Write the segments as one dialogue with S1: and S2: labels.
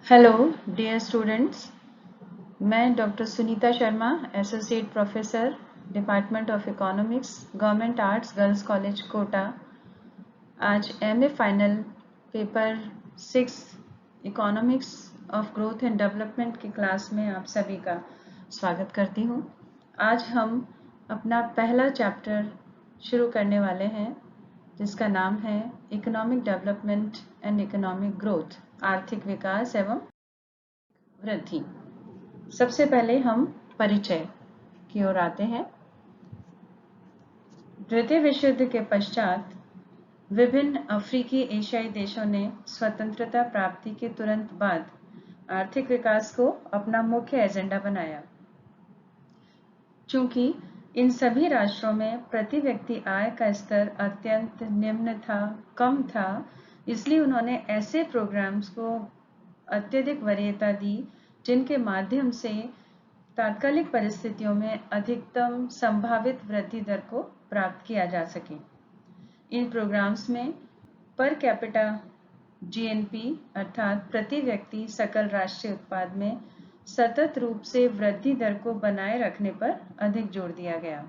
S1: Hello dear students. मैं doctor Sunita Sharma, associate professor, department of economics, government arts girls college Kota. आज MA final paper 6 economics of growth and development की class में आप सभी का स्वागत करती हूँ। आज हम अपना पहला चैप्टर शुरू करने वाले हैं जिसका नाम है economic development and economic growth, आर्थिक विकास एवं वृद्धि। सबसे पहले हम परिचय की ओर आते हैं। द्वितीय विश्व युद्ध के पश्चात विभिन्न अफ्रीकी एशियाई देशों ने स्वतंत्रता प्राप्ति के तुरंत बाद आर्थिक विकास को अपना मुख्य एजेंडा बनाया। चूंकि इन सभी राष्ट्रों में प्रति व्यक्ति आय का स्तर अत्यंत निम्न था, कम था, इसलिए उन्होंने ऐसे प्रोग्राम्स को अत्यधिक वरीयता दी जिनके माध्यम से तात्कालिक परिस्थितियों में अधिकतम संभावित वृद्धि दर को प्राप्त किया जा सके। इन प्रोग्राम्स में पर कैपिटा जीएनपी अर्थात प्रति व्यक्ति सकल राष्ट्रीय उत्पाद में सतत रूप से वृद्धि दर को बनाए रखने पर अधिक जोर दिया गया।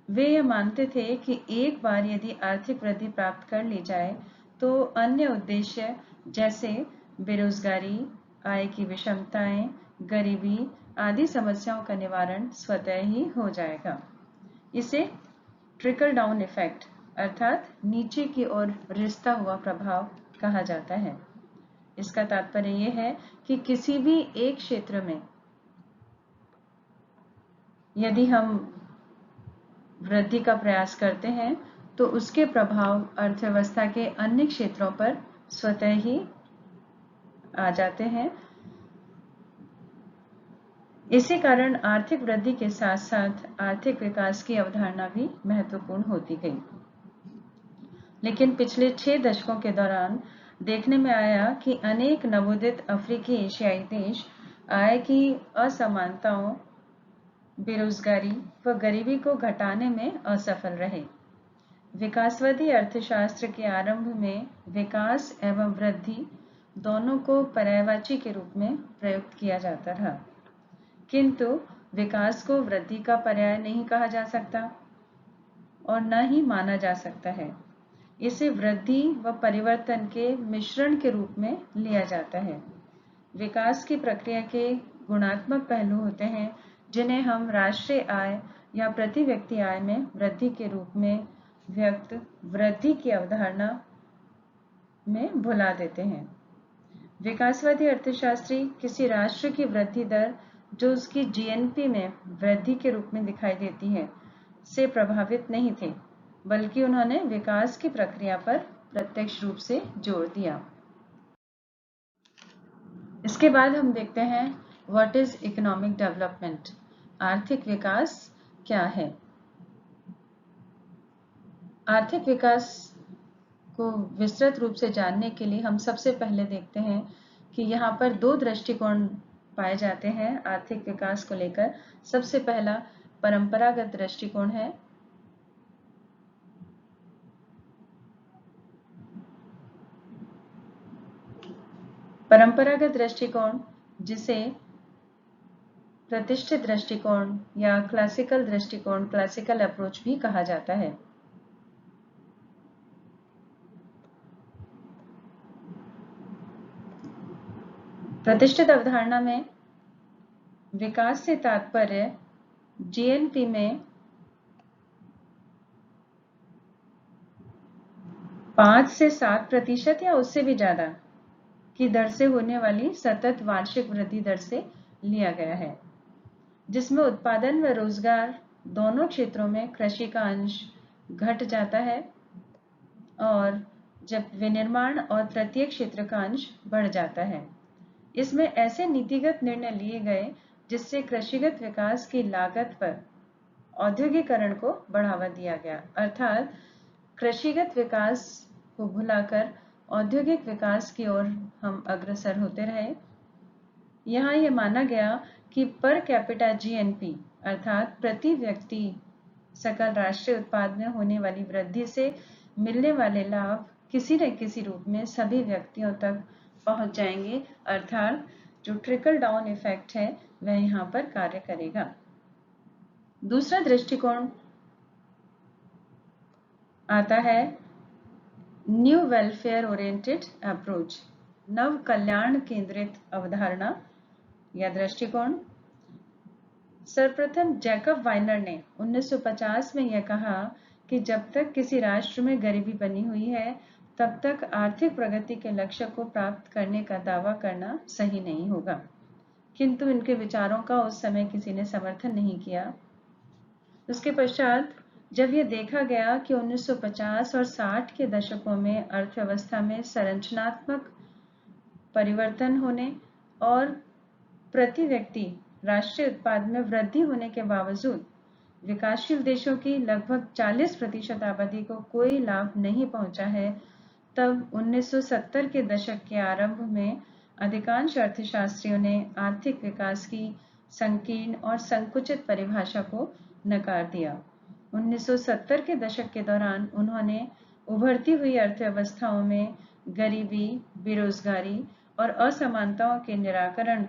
S1: वे यह मानते थे कि एक बार यदि आर्थिक वृद्धि प्राप्त कर ली जाए तो अन्य उद्देश्य जैसे बेरोजगारी, आय की विषमताएं, गरीबी आदि समस्याओं का निवारण स्वतः ही हो जाएगा। इसे ट्रिकल डाउन इफेक्ट अर्थात नीचे की ओर रिसता हुआ प्रभाव कहा जाता है। इसका तात्पर्य यह है कि किसी भी एक क्षेत्र में यदि हम वृद्धि का प्रयास करते हैं तो उसके प्रभाव अर्थव्यवस्था के अन्य क्षेत्रों पर स्वतः ही आ जाते हैं। इसी कारण आर्थिक वृद्धि के साथ साथ आर्थिक विकास की अवधारणा भी महत्वपूर्ण होती गई। लेकिन पिछले 6 दशकों के दौरान देखने में आया कि अनेक नवोदित अफ्रीकी एशियाई देश आय की असमानताओं, बेरोजगारी व गरीबी को घटाने में असफल रहे। विकासवादी अर्थशास्त्र के आरंभ में विकास एवं वृद्धि दोनों को पर्यायवाची के रूप में प्रयुक्त किया जाता रहा, किंतु विकास को वृद्धि का पर्याय नहीं कहा जा सकता और न ही माना जा सकता है। इसे वृद्धि व परिवर्तन के मिश्रण के रूप में लिया जाता है। विकास की प्रक्रिया के गुणात्मक पहलू होते हैं जिन्हें हम राष्ट्रीय आय या प्रति व्यक्ति आय में वृद्धि के रूप में व्यक्त वृद्धि की अवधारणा में भुला देते हैं। विकासवादी अर्थशास्त्री किसी राष्ट्र की वृद्धि दर जो उसकी जीएनपी में वृद्धि के रूप में दिखाई देती है से प्रभावित नहीं थे, बल्कि उन्होंने विकास की प्रक्रिया पर प्रत्यक्ष रूप से जोर दिया। इसके बाद हम देखते हैं व्हाट इज इकोनॉमिक डेवलपमेंट, आर्थिक विकास क्या है। आर्थिक विकास को विस्तृत रूप से जानने के लिए हम सबसे पहले देखते हैं कि यहाँ पर 2 दृष्टिकोण पाए जाते हैं आर्थिक विकास को लेकर। सबसे पहला परंपरागत दृष्टिकोण है। परंपरागत दृष्टिकोण जिसे प्रतिष्ठित दृष्टिकोण या क्लासिकल दृष्टिकोण, क्लासिकल अप्रोच भी कहा जाता है। प्रतिष्ठित अवधारणा में विकास से तात्पर्य जीएनपी में 5 से 7% या उससे भी ज्यादा की दर से होने वाली सतत वार्षिक वृद्धि दर से लिया गया है, जिसमें उत्पादन व रोजगार दोनों क्षेत्रों में कृषि का अंश घट जाता है और जब विनिर्माण और तृतीय क्षेत्र का अंश बढ़ जाता है। इसमें ऐसे नीतिगत निर्णय लिए गए जिससे कृषिगत विकास की लागत पर औद्योगिकरण को बढ़ावा दिया गया, अर्थात कृषिगत विकास को भुलाकर औद्योगिक विकास की ओर हम अग्रसर होते रहे। यहाँ यह माना गया कि पर कैपिटा जीएनपी अर्थात प्रति व्यक्ति सकल राष्ट्रीय उत्पाद में होने वाली वृद्धि से मिलने वाले लाभ किसी न किसी रूप में सभी व्यक्तियों तक पहुंच जाएंगे, अर्थात जो ट्रिकल डाउन इफेक्ट है वह यहाँ पर कार्य करेगा। दूसरा दृष्टिकोण आता है न्यू वेलफेयर ओरिएंटेड अप्रोच, नव कल्याण केंद्रित अवधारणा या दृष्टिकोण। सर्वप्रथम जैकब वाइनर ने 1950 में यह कहा कि जब तक किसी राष्ट्र में गरीबी बनी हुई है तब तक आर्थिक प्रगति के लक्ष्य को प्राप्त करने का दावा करना सही नहीं होगा, किंतु इनके विचारों का उस समय किसी ने समर्थन नहीं किया। उसके पश्चात जब यह देखा गया कि 1950 और 60 के दशकों में अर्थव्यवस्था में संरचनात्मक परिवर्तन होने और प्रति व्यक्ति राष्ट्रीय उत्पाद में वृद्धि होने के बावजूद विकासशील देशों की लगभग 40% आबादी को कोई लाभ नहीं पहुंचा है, तब 1970 के दशक के आरंभ में अधिकांश अर्थशास्त्रियों ने आर्थिक विकास की संकीर्ण और संकुचित परिभाषा को नकार दिया। 1970 के दशक के दौरान उन्होंने उभरती हुई अर्थव्यवस्थाओं में गरीबी, बेरोजगारी और असमानताओं के निराकरण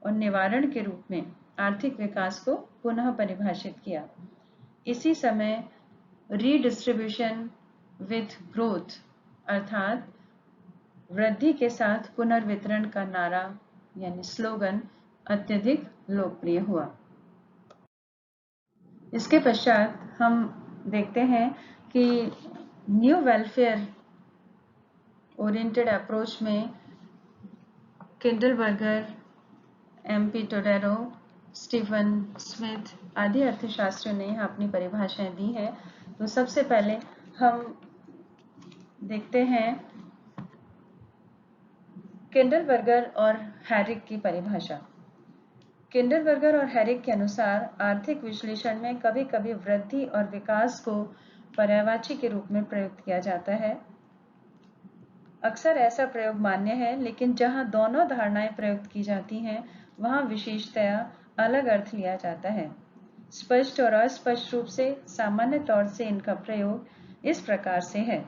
S1: और निवारण के रूप में आर्थिक विकास को पुनः परिभाषित किया। इसी समय रीडिस्ट्रीब्यूशन विद ग्रोथ अर्थात वृद्धि के साथ पुनर्वितरण का नारा यानी स्लोगन अत्यधिक लोकप्रिय हुआ। इसके पश्चात हम देखते हैं कि न्यू वेलफेयर ओरिएंटेड अप्रोच में किंडलबर्गर, एमपी टोडेरो, स्टीफन स्मिथ आदि अर्थशास्त्रियों ने अपनी परिभाषाएं दी हैं। तो सबसे पहले हम देखते हैं किंडलबर्गर और हैरिक की परिभाषा। किंडलबर्गर और हैरिक के अनुसार आर्थिक विश्लेषण में कभी कभी वृद्धि और विकास को पर्यायवाची के रूप में प्रयुक्त किया जाता है। अक्सर ऐसा प्रयोग मान्य है, लेकिन जहां दोनों धारणाएं प्रयुक्त की जाती हैं वहां विशेषतया अलग अर्थ लिया जाता है। स्पष्ट और अस्पष्ट रूप से सामान्य तौर से इनका प्रयोग इस प्रकार से है।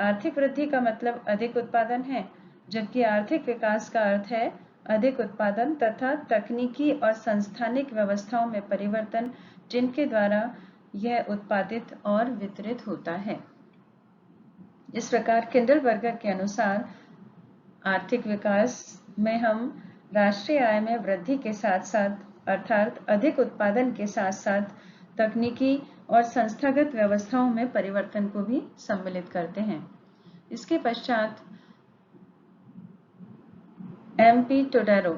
S1: आर्थिक वृद्धि का मतलब अधिक उत्पादन है, जबकि आर्थिक विकास का अर्थ है अधिक उत्पादन तथा तकनीकी और संस्थानिक व्यवस्थाओं में परिवर्तन जिनके द्वारा यह उत्पादित और वितरित होता है। इस प्रकार किंडलबर्गर के अनुसार आर्थिक विकास में हम राष्ट्रीय आय में वृद्धि के साथ साथ अर्थात अधिक उत्पादन के साथ साथ तकनीकी और संस्थागत व्यवस्थाओं में परिवर्तन को भी सम्मिलित करते हैं। इसके पश्चात एमपी टोडेरो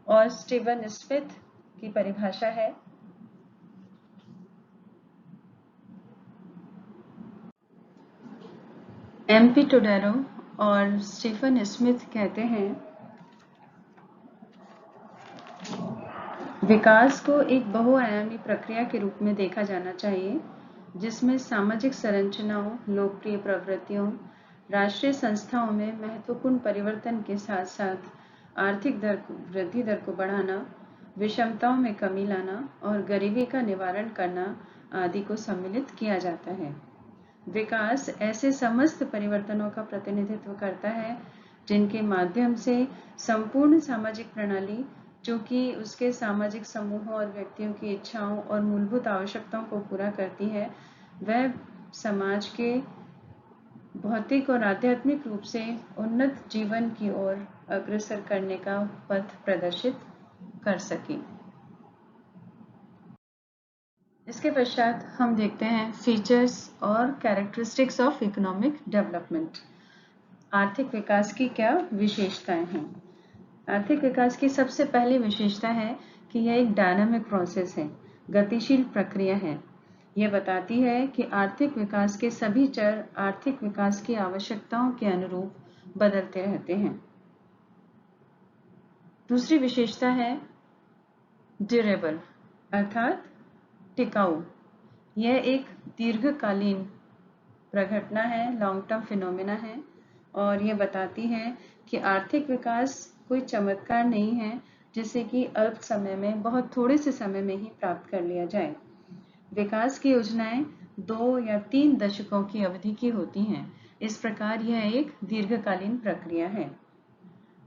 S1: और स्टीवन स्मिथ की परिभाषा है। एमपी टोडेरो और स्टीफन स्मिथ कहते हैं विकास को एक बहुआयामी प्रक्रिया के रूप में देखा जाना चाहिए, जिसमें सामाजिक संरचनाओं, लोकप्रिय प्रवृत्तियों, राष्ट्रीय संस्थाओं में महत्वपूर्ण परिवर्तन के साथ साथ आर्थिक वृद्धि दर को बढ़ाना, विषमताओं में कमी लाना और गरीबी का निवारण करना आदि को सम्मिलित किया जाता है। विकास ऐसे समस्त परिवर्तनों का प्रतिनिधित्व करता है जिनके माध्यम से संपूर्ण सामाजिक प्रणाली, जो कि उसके सामाजिक समूहों और व्यक्तियों की इच्छाओं और मूलभूत आवश्यकताओं को पूरा करती है, वह समाज के भौतिक और आध्यात्मिक रूप से उन्नत जीवन की ओर अग्रसर करने का पथ प्रदर्शित कर सके। इसके पश्चात हम देखते हैं फीचर्स और कैरेक्टरिस्टिक्स ऑफ इकोनॉमिक डेवलपमेंट। आर्थिक विकास की क्या विशेषताएं हैं? आर्थिक विकास की सबसे पहली विशेषता है कि यह एक डायनामिक प्रोसेस है, गतिशील प्रक्रिया है। यह बताती है कि आर्थिक विकास के सभी चर आर्थिक विकास की आवश्यकताओं के अनुरूप बदलते रहते हैं। दूसरी विशेषता है ड्यूरेबल अर्थात टिकाऊ। यह एक दीर्घकालीन प्रघटना है, लॉन्ग टर्म फिनोमेना है, और यह बताती है कि आर्थिक विकास कोई चमत्कार नहीं है जिसे कि अल्प समय में, बहुत थोड़े से समय में ही प्राप्त कर लिया जाए। विकास की योजनाएं 2 या 3 दशकों की अवधि की होती हैं, इस प्रकार यह एक दीर्घकालीन प्रक्रिया है।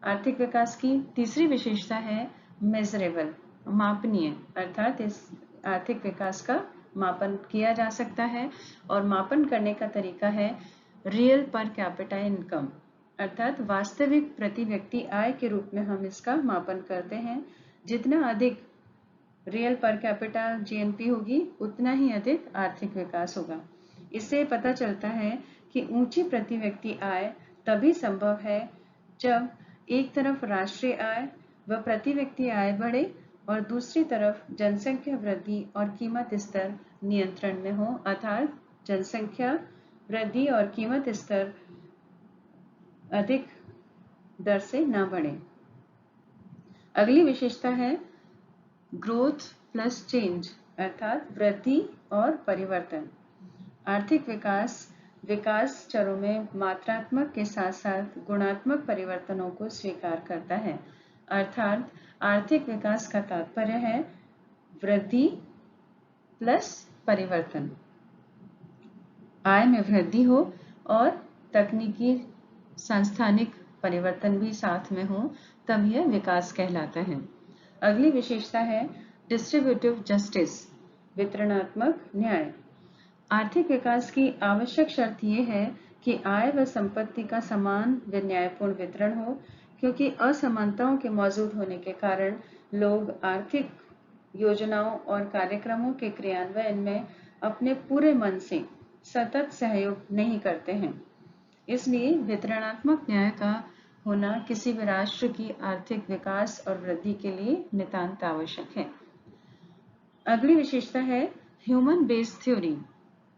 S1: आर्थिक विकास की तीसरी विशेषता है मेजरेबल, मापनीय, अर्थात इस आर्थिक विकास का मापन किया जा सकता है और मापन करने का तरीका है रियल पर कैपिटा इनकम, अर्थात वास्तविक प्रति व्यक्ति आय के रूप में हम इसका मापन करते हैं। जितना अधिक रियल पर कैपिटा जीएनपी होगी उतना ही अधिक आर्थिक विकास होगा। इससे पता चलता है कि ऊंची प्रति व्यक्ति आय तभी संभव है जब एक तरफ राष्ट्रीय आय व प्रति व्यक्ति आय बढ़े और दूसरी तरफ जनसंख्या वृद्धि और कीमत स्तर नियंत्रण में हो, अर्थात जनसंख्या वृद्धि और कीमत स्तर अधिक दर से न बढ़े। अगली विशेषता है ग्रोथ प्लस चेंज, अर्थात वृद्धि और परिवर्तन। आर्थिक विकास चरों में मात्रात्मक के साथ साथ गुणात्मक परिवर्तनों को स्वीकार करता है, अर्थात आर्थिक विकास का तात्पर्य है वृद्धि प्लस परिवर्तन, आय में वृद्धि हो और तकनीकी सांस्थानिक परिवर्तन भी साथ में हो, तब यह विकास कहलाता है। अगली विशेषता है डिस्ट्रीब्यूटिव जस्टिस, वितरणात्मक न्याय। आर्थिक विकास की आवश्यक शर्त यह है कि आय व संपत्ति का समान व न्यायपूर्ण वितरण हो, क्योंकि असमानताओं के मौजूद होने के कारण लोग आर्थिक योजनाओं और कार्यक्रमों के क्रियान्वयन में अपने पूरे मन से सतत सहयोग नहीं करते हैं। इसलिए वितरणात्मक न्याय का होना किसी भी राष्ट्र की आर्थिक विकास और वृद्धि के लिए नितांत आवश्यक है। अगली विशेषता है ह्यूमन बेस्ड थ्योरी,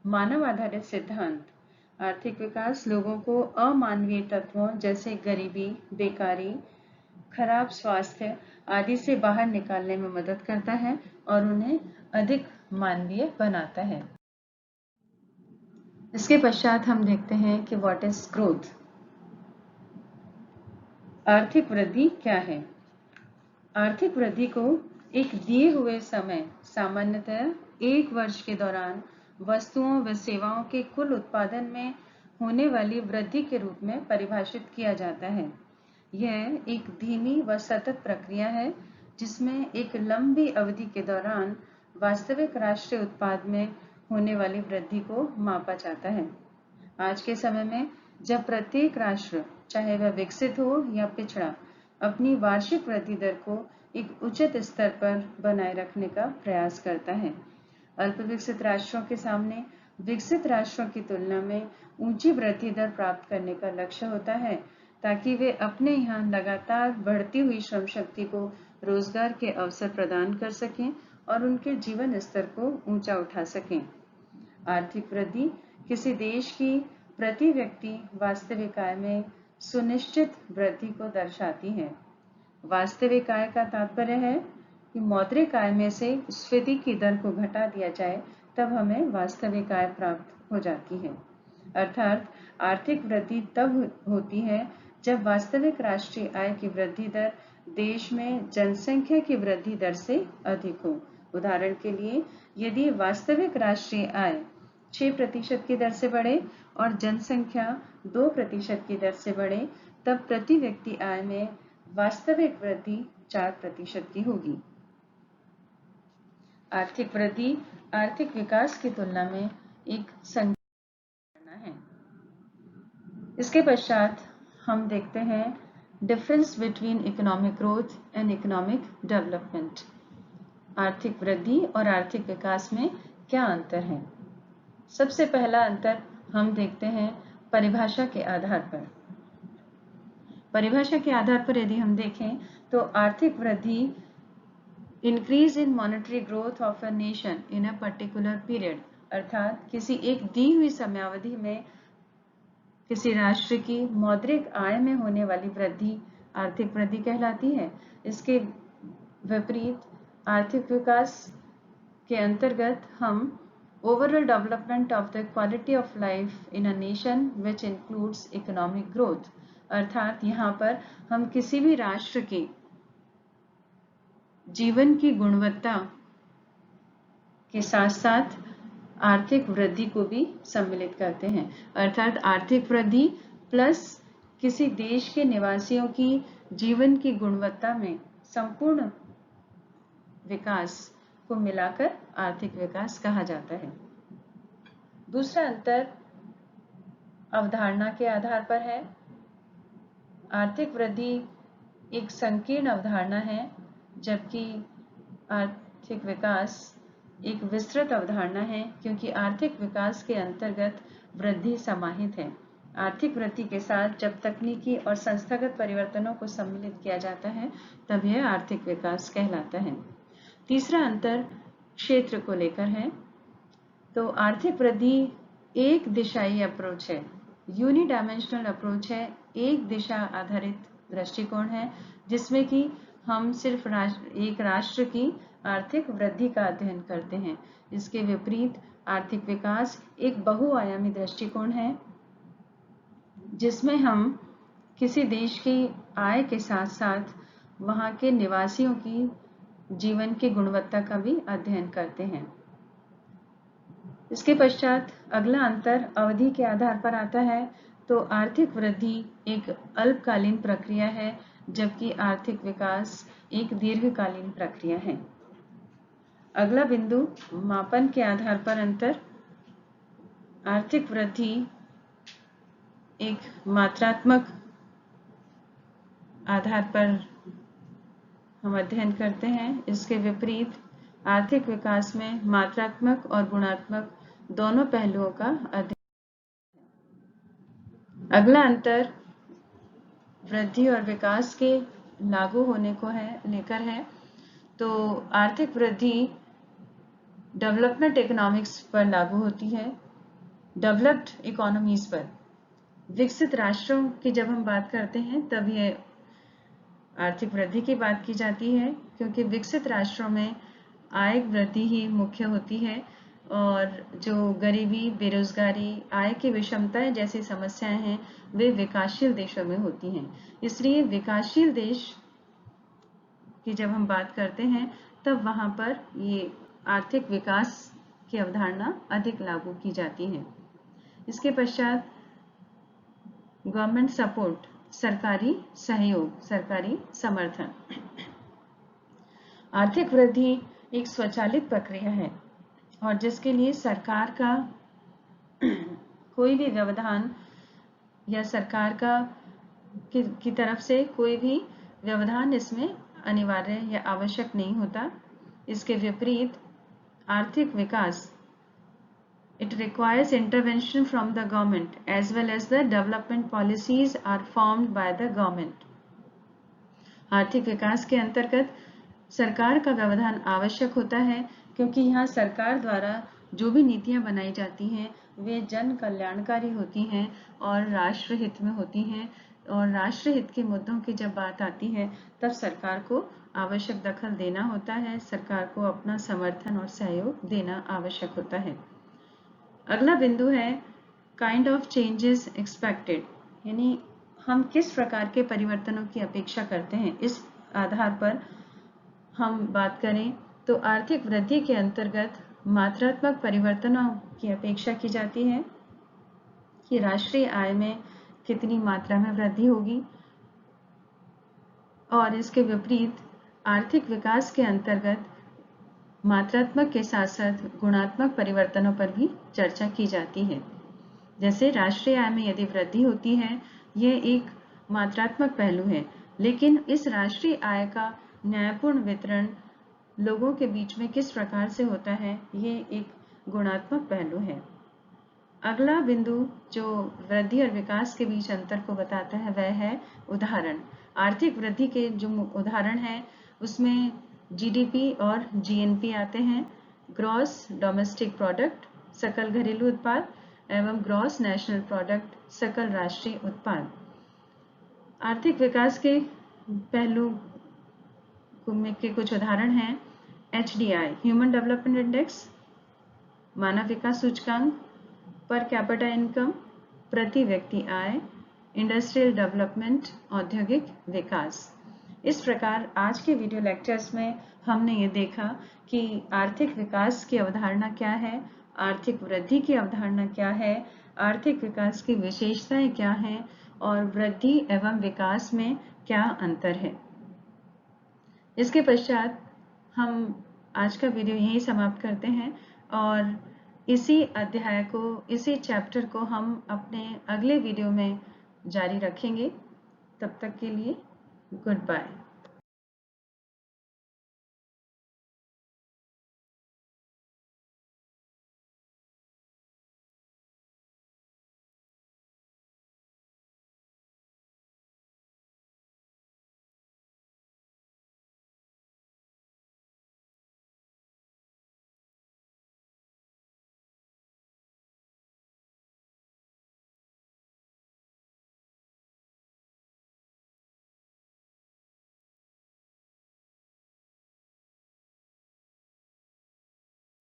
S1: मानव आधारित सिद्धांत। आर्थिक विकास लोगों को अमानवीय तत्वों जैसे गरीबी, बेकारी, खराब स्वास्थ्य आदि से बाहर निकालने में मदद करता है और उन्हें अधिक मानवीय बनाता है। इसके पश्चात हम देखते हैं कि व्हाट इज ग्रोथ, आर्थिक वृद्धि क्या है। आर्थिक वृद्धि को एक दिए हुए समय, सामान्यतः 1 वर्ष के दौरान वस्तुओं व सेवाओं के कुल उत्पादन में होने वाली वृद्धि के रूप में परिभाषित किया जाता है। यह एक धीमी व सतत प्रक्रिया है जिसमें एक लंबी अवधि के दौरान वास्तविक राष्ट्रीय उत्पाद में होने वाली वृद्धि को मापा जाता है। आज के समय में जब प्रत्येक राष्ट्र, चाहे वह विकसित हो या पिछड़ा, अपनी वार्षिक वृद्धि दर को एक उचित स्तर पर बनाए रखने का प्रयास करता है। अल्प विकसित राष्ट्रों के सामने विकसित राष्ट्रों की तुलना में ऊंची वृद्धि दर प्राप्त करने का लक्ष्य होता है, ताकि वे अपने यहाँ लगातार बढ़ती हुई श्रम शक्ति को रोजगार के अवसर प्रदान कर सकें और उनके जीवन स्तर को ऊंचा उठा सकें। आर्थिक वृद्धि किसी देश की प्रति व्यक्ति वास्तविक आय में सुनिश्चित वृद्धि को दर्शाती है। वास्तविक आय का तात्पर्य है कि मौद्रिक आय में से स्फीति की दर को घटा दिया जाए, तब हमें वास्तविक आय प्राप्त हो जाती है। अर्थात आर्थिक वृद्धि तब होती है जब वास्तविक राष्ट्रीय आय की वृद्धि दर देश में जनसंख्या की वृद्धि दर से अधिक हो। उदाहरण के लिए, यदि वास्तविक राष्ट्रीय आय 6% की दर से बढ़े और जनसंख्या 2% की दर से बढ़े, तब प्रति व्यक्ति आय में वास्तविक वृद्धि 4% की होगी। आर्थिक वृद्धि आर्थिक विकास की तुलना में एक संख्या है। इसके पश्चात हम देखते हैं difference between economic growth and economic development. आर्थिक वृद्धि और आर्थिक विकास में क्या अंतर है। सबसे पहला अंतर हम देखते हैं परिभाषा के आधार पर। परिभाषा के आधार पर यदि हम देखें तो आर्थिक वृद्धि increase in monetary growth of a nation in a particular period, अर्थात किसी एक दी हुई समयावधि में किसी राष्ट्र की मौद्रिक आय में होने वाली वृद्धि आर्थिक वृद्धि कहलाती है। इसके विपरीत आर्थिक विकास के अंतर्गत हम overall development of the quality of life in a nation which includes economic growth, अर्थात यहाँ पर हम किसी भी राष्ट्र के जीवन की गुणवत्ता के साथ साथ आर्थिक वृद्धि को भी सम्मिलित करते हैं। अर्थात आर्थिक वृद्धि प्लस किसी देश के निवासियों की जीवन की गुणवत्ता में संपूर्ण विकास को मिलाकर आर्थिक विकास कहा जाता है। दूसरा अंतर अवधारणा के आधार पर है। आर्थिक वृद्धि एक संकीर्ण अवधारणा है, जबकि आर्थिक विकास एक विस्तृत अवधारणा है, क्योंकि आर्थिक विकास के अंतर्गत वृद्धि समाहित है। आर्थिक वृद्धि के साथ जब तकनीकी और संस्थागत परिवर्तनों को सम्मिलित किया जाता है तब यह आर्थिक विकास कहलाता है। तीसरा अंतर क्षेत्र को लेकर है। तो आर्थिक वृद्धि एक दिशाई अप्रोच है, यूनिडायमेंशनल अप्रोच है, एक दिशा आधारित दृष्टिकोण है, जिसमें कि हम सिर्फ एक राष्ट्र की आर्थिक वृद्धि का अध्ययन करते हैं। इसके विपरीत आर्थिक विकास एक बहुआयामी दृष्टिकोण है, जिसमें हम किसी देश की आय के साथ साथ वहां के निवासियों की जीवन की गुणवत्ता का भी अध्ययन करते हैं। इसके पश्चात अगला अंतर अवधि के आधार पर आता है। तो आर्थिक वृद्धि एक अल्पकालीन प्रक्रिया है, जबकि आर्थिक विकास एक दीर्घकालीन प्रक्रिया है। अगला बिंदु मापन के आधार पर अंतर। आर्थिक वृद्धि एक मात्रात्मक आधार पर हम अध्ययन करते हैं। इसके विपरीत आर्थिक विकास में मात्रात्मक और गुणात्मक दोनों पहलुओं का अध्ययन। अगला अंतर वृद्धि और विकास के लागू होने को लेकर है। तो आर्थिक वृद्धि डेवलपमेंट इकोनॉमिक्स पर लागू होती है, डेवलप्ड इकोनॉमीज पर। विकसित राष्ट्रों की जब हम बात करते हैं तब ये आर्थिक वृद्धि की बात की जाती है, क्योंकि विकसित राष्ट्रों में आय वृद्धि ही मुख्य होती है और जो गरीबी, बेरोजगारी, आय की विषमताएं जैसी समस्याएं हैं वे विकासशील देशों में होती हैं। इसलिए विकासशील देश की जब हम बात करते हैं तब वहां पर ये आर्थिक विकास की अवधारणा अधिक लागू की जाती है। इसके पश्चात गवर्नमेंट सपोर्ट, सरकारी सहयोग, सरकारी समर्थन। आर्थिक वृद्धि एक स्वचालित प्रक्रिया है और जिसके लिए सरकार का कोई भी व्यवधान या सरकार की तरफ से कोई भी व्यवधान इसमें अनिवार्य या आवश्यक नहीं होता। इसके विपरीत आर्थिक विकास it requires intervention from the government as well as the development policies are formed by the government. आर्थिक विकास के अंतर्गत सरकार का व्यवधान आवश्यक होता है, क्योंकि यहाँ सरकार द्वारा जो भी नीतियां बनाई जाती हैं वे जन कल्याणकारी होती हैं और राष्ट्र हित में होती हैं, और राष्ट्र हित के मुद्दों की जब बात आती है तब सरकार को आवश्यक दखल देना होता है, सरकार को अपना समर्थन और सहयोग देना आवश्यक होता है। अगला बिंदु है काइंड ऑफ चेंजेस एक्सपेक्टेड, यानी हम किस प्रकार के परिवर्तनों की अपेक्षा करते हैं। इस आधार पर हम बात करें तो आर्थिक वृद्धि के अंतर्गत मात्रात्मक परिवर्तनों की अपेक्षा की जाती है कि राष्ट्रीय आय में कितनी मात्रा में वृद्धि होगी, और इसके विपरीत आर्थिक विकास के अंतर्गत मात्रात्मक के साथ साथ गुणात्मक परिवर्तनों पर भी चर्चा की जाती है। जैसे राष्ट्रीय आय में यदि वृद्धि होती है, यह एक मात्रात्मक पहलू है, लेकिन इस राष्ट्रीय आय का न्यायपूर्ण वितरण लोगों के बीच में किस प्रकार से होता है, ये एक गुणात्मक पहलू है। अगला बिंदु जो वृद्धि और विकास के बीच अंतर को बताता है वह है उदाहरण। आर्थिक वृद्धि के जो उदाहरण हैं उसमें जीडीपी और जीएनपी आते हैं, ग्रॉस डोमेस्टिक प्रोडक्ट, सकल घरेलू उत्पाद, एवं ग्रॉस नेशनल प्रोडक्ट, सकल राष्ट्रीय उत्पाद। आर्थिक विकास के पहलू के कुछ उदाहरण हैं HDI, ह्यूमन डेवलपमेंट इंडेक्स, मानव विकास सूचकांक, पर कैपिटा इनकम, प्रति व्यक्ति आय, इंडस्ट्रियल डेवलपमेंट, औद्योगिक विकास। इस प्रकार आज के वीडियो लेक्चर्स में हमने ये देखा कि आर्थिक विकास की अवधारणा क्या है आर्थिक वृद्धि की अवधारणा क्या है, आर्थिक विकास की विशेषताएं क्या हैं और वृद्धि एवं विकास में क्या अंतर है। इसके पश्चात हम आज का वीडियो यहीं समाप्त करते हैं और इसी अध्याय को, इसी चैप्टर को हम अपने अगले वीडियो में जारी रखेंगे। तब तक के लिए गुड बाय।